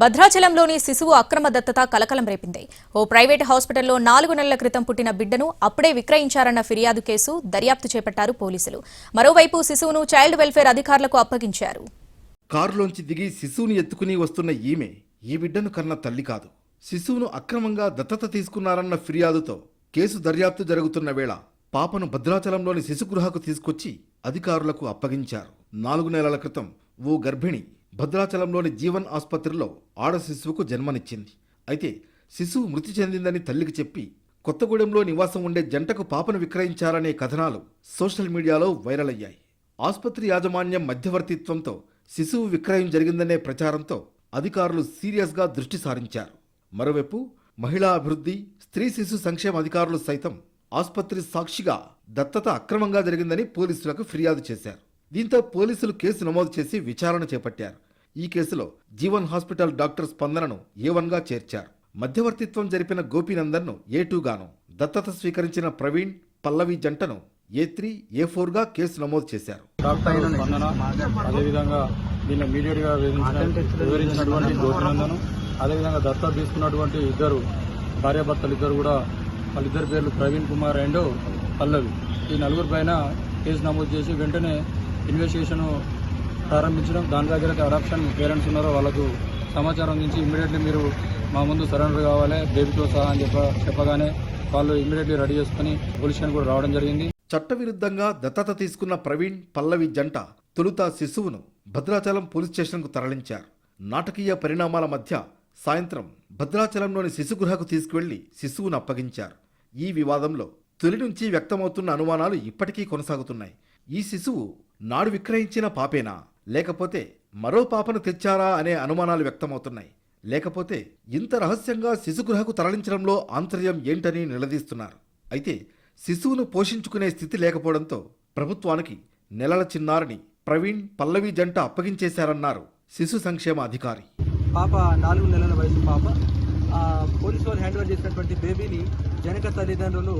భద్రాచలంలోని శిశువు అక్రమ దత్తత కలకలం రేపింది. ఓ ప్రైవేట్ హాస్పిటల్లో 4 నెలల క్రితం పుట్టిన బిడ్డను అప్పుడే విక్రయించారన్న ఫిర్యాదు కేసు దర్యాప్తు చేపట్టారు పోలీసులు. మరోవైపు శిశువును చైల్డ్ వెల్ఫేర్ అధికారులకు అప్పగించారు. కారులోంచి దిగి శిశువుని ఎత్తుకుని వస్తున్న ఈమె ఈ బిడ్డను కన్న తల్లి కాదు. శిశువును అక్రమంగా దత్తత తీసుకున్నారన్న ఫిర్యాదుతో కేసు దర్యాప్తు జరుగుతున్న వేళ పాపను భద్రాచలంలోని శిశుగృహకు తీసుకొచ్చి అధికారులకు అప్పగించారు. 4 నెలల క్రితం ఓ గర్భిణి భద్రాచలంలోని జీవన్ ఆసుపత్రిలో ఆడ శిశువుకు జన్మనిచ్చింది. అయితే శిశువు మృతి చెందిందని తల్లికి చెప్పి కొత్తగూడెంలో నివాసం ఉండే జంటకు పాపను విక్రయించారనే కథనాలు సోషల్ మీడియాలో వైరల్ అయ్యాయి. ఆసుపత్రి యాజమాన్యం మధ్యవర్తిత్వంతో శిశువు విక్రయం జరిగిందనే ప్రచారంతో అధికారులు సీరియస్గా దృష్టి సారించారు. మరోవైపు మహిళా అభివృద్ధి, స్త్రీ శిశు సంక్షేమ అధికారులు సైతం ఆసుపత్రి సాక్షిగా దత్తత అక్రమంగా జరిగిందని పోలీసులకు ఫిర్యాదు చేశారు. దీంతో పోలీసులు కేసు నమోదు చేసి విచారణ చేపట్టారు. ఈ కేసులో జీవన్ హాస్పిటల్ డాక్టర్ స్పందనను A1గా చేర్చారు. మధ్యవర్తిత్వం జరిపిన గోపీనందన్ను A2 గాను, దత్తత స్వీకరించిన ప్రవీణ్, పల్లవి జంటను A3, A4గా కేసు నమోదు చేశారు. అదేవిధంగా దీన్ని ఇమీడియట్ గా వివరించినటువంటి గోపీనందన్, అదేవిధంగా దత్తత తీసుకున్నటువంటి ఇద్దరు భార్యాభర్తలు ఇద్దరు కూడా వాళ్ళిద్దరి పేర్లు ప్రవీణ్ కుమార్ అండ్ పల్లవి. ఈ నలుగురు పైన కేసు నమోదు చేసి వెంటనే ఇన్వెస్టిగేషన్ ప్రారంభించడం. దాని దగ్గర అడాప్షన్ పేరెంట్స్ ఉన్నారో వాళ్ళకు సమాచారం అందించి ఇమ్మీడియట్లీ మీరు మా ముందు సరెండర్ కావాలి బేబీతో సహా అని చెప్పగానే వాళ్ళు ఇమ్మీడియట్లీ రెడీ చేసుకుని పోలీస్ స్టేషన్ కూడా రావడం జరిగింది. చట్టవిరుద్ధంగా దత్తత తీసుకున్న ప్రవీణ్, పల్లవి జంట తొలుత శిశువును భద్రాచలం పోలీస్ స్టేషన్కు తరలించారు. నాటకీయ పరిణామాల మధ్య సాయంత్రం భద్రాచలంలోని శిశుగృహకు తీసుకువెళ్లి శిశువును అప్పగించారు. ఈ వివాదంలో తొలి నుంచి వ్యక్తమవుతున్న అనుమానాలు ఇప్పటికీ కొనసాగుతున్నాయి. ఈ శిశువు నాడు విక్రయించిన పాపేనా, లేకపోతే మరో పాపను తెచ్చారా అనే అనుమానాలు వ్యక్తమవుతున్నాయి. లేకపోతే ఇంత రహస్యంగా శిశుగృహకు తరలించడంలో ఆంతర్యం ఏంటని నిలదీస్తున్నారు. అయితే శిశువును పోషించుకునే స్థితి లేకపోవడంతో ప్రభుత్వానికి నెలల చిన్నారిని ప్రవీణ్, పల్లవి జంట అప్పగించేశారన్నారు శిశు సంక్షేమ అధికారి. పాప 4 నెలల వయసు పాప. పోలీసు వాళ్ళు హ్యాండ్ ఓవర్ చేసినటువంటి బేబీని జనక తల్లిదండ్రులు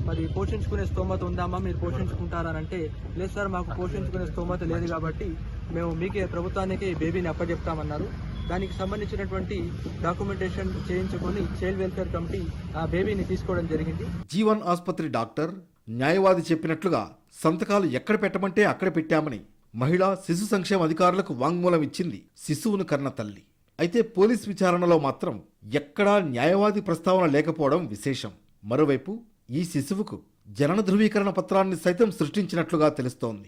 మరి పోషించుకునే స్తోమత ఉందామా, మీరు పోషించుకుంటారనంటే లేదు సార్, మాకు పోషించుకునే స్తోమత లేదు కాబట్టి మేము మీకే ప్రభుత్వానికి బేబీని అప్పచెప్తామన్నారు. దానికి సంబంధించినటువంటి డాక్యుమెంటేషన్ చేయించుకొని చైల్డ్ వెల్ఫేర్ కమిటీ ఆ బేబీని తీసుకోవడం జరిగింది. జీవన్ ఆసుపత్రి డాక్టర్, న్యాయవాది చెప్పినట్లుగా సంతకాలు ఎక్కడ పెట్టమంటే అక్కడ పెట్టామని మహిళా శిశు సంక్షేమ అధికారులకు వాంగ్మూలం ఇచ్చింది శిశువును కన్న తల్లి. అయితే పోలీస్ విచారణలో మాత్రం ఎక్కడా న్యాయవాది ప్రస్తావన లేకపోవడం విశేషం. మరోవైపు ఈ శిశువుకు జనన ధృవీకరణ పత్రాన్ని సైతం సృష్టించినట్లుగా తెలుస్తోంది.